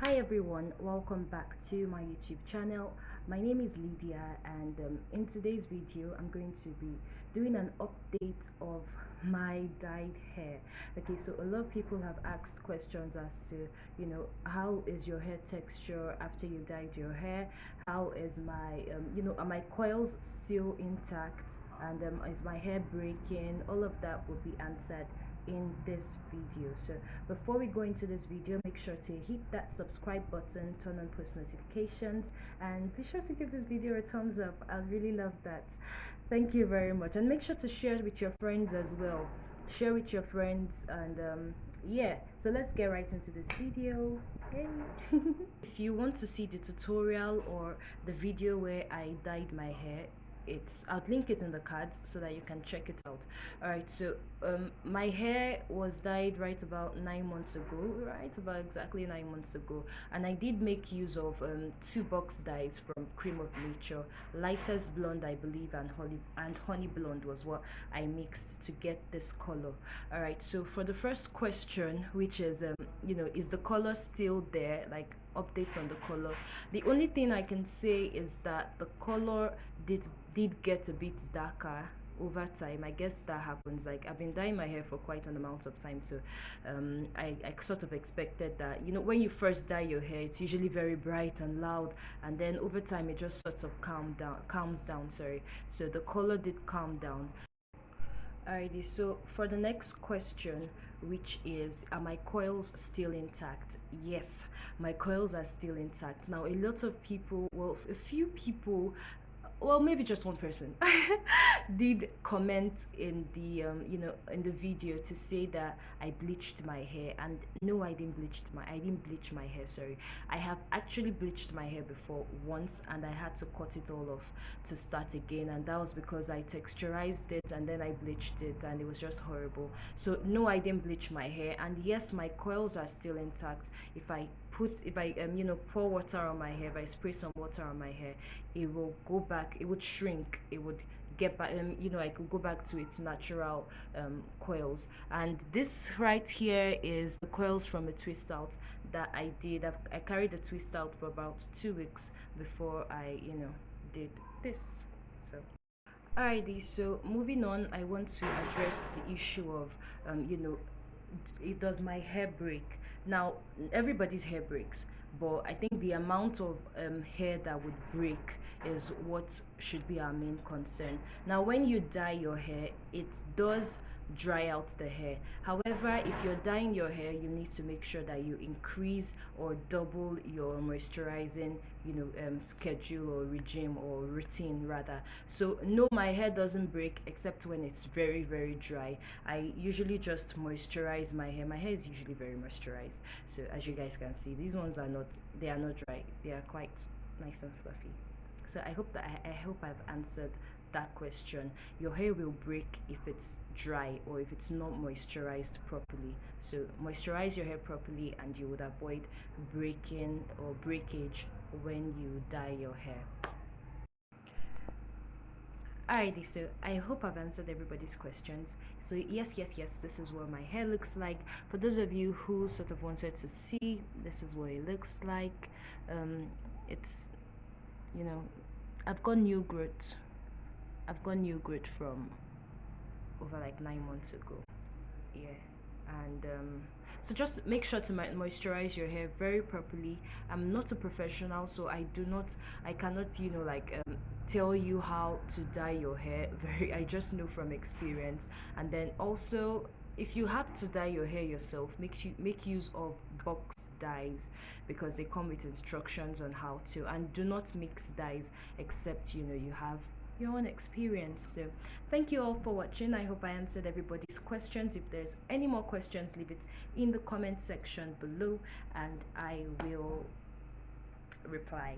Hi everyone, welcome back to my YouTube channel. My name is Lydia, and in today's video I'm going to be doing an update of my dyed hair. Okay, so a lot of people have asked questions as to, how is your hair texture after you dyed your hair? How is are my coils still intact? And is my hair breaking? All of that will be answered in this video. So before we go into this video, make sure to hit that subscribe button, turn on post notifications, and be sure to give this video a thumbs up. I'd really love that. Thank you very much, and make sure to share with your friends as well. Share with your friends, and yeah, so let's get right into this video. Hey. If you want to see the tutorial or the video where I dyed my hair, I'll link it in the cards so that you can check it out. All right, so my hair was dyed right about 9 months ago, right about exactly 9 months ago, and I did make use of two box dyes from Cream of Nature. Lightest blonde, I believe, and honey blonde was what I mixed to get this color. All right, so for the first question, which is is the color still there, like updates on the color? The only thing I can say is that the color did did get a bit darker over time. I guess that happens. Like, I've been dyeing my hair for quite an amount of time, so I sort of expected that, when you first dye your hair, it's usually very bright and loud, and then over time it just sort of calms down, sorry. So the color did calm down. Alrighty, so for the next question, which is, are my coils still intact? Yes, my coils are still intact. Now, a lot of people, well, a few people, well, maybe just one person did comment in the in the video to say that I bleached my hair. And no, I didn't bleach my hair, sorry. I have actually bleached my hair before once, and I had to cut it all off to start again, and that was because I texturized it and then I bleached it, and it was just horrible. So no, I didn't bleach my hair, and yes, my coils are still intact. If I pour water on my hair, if I spray some water on my hair, it will go back, it would shrink, it would get back, I could go back to its natural coils. And this right here is the coils from a twist out that I did. I carried the twist out for about 2 weeks before I did this. So alrighty, so moving on, I want to address the issue of it does my hair break? Now, everybody's hair breaks, but I think the amount of hair that would break is what should be our main concern. Now, when you dye your hair, it does dry out the hair. However, if you're dyeing your hair, you need to make sure that you increase or double your moisturizing schedule or regime or routine rather. So no, my hair doesn't break except when it's very, very dry. I usually just moisturize my hair. My hair is usually very moisturized, so as you guys can see, these ones are not, they are not dry, they are quite nice and fluffy. So I hope I've answered that question. Your hair will break if it's dry or if it's not moisturized properly. So moisturize your hair properly and you would avoid breaking or breakage when you dye your hair. Alrighty, so I hope I've answered everybody's questions. So yes, yes, yes, this is what my hair looks like. For those of you who sort of wanted to see, this is what it looks like. It's, you know, I've got new growth. I've got new growth from over like 9 months ago. Yeah, and so just make sure to moisturize your hair very properly. I'm not a professional, so I cannot tell you how to dye your hair. Very, I just know from experience. And then also, if you have to dye your hair yourself, make use of box dyes, because they come with instructions on how to. And do not mix dyes except you have your own experience. So thank you all for watching. I hope I answered everybody's questions. If there's any more questions, leave it in the comment section below and I will reply.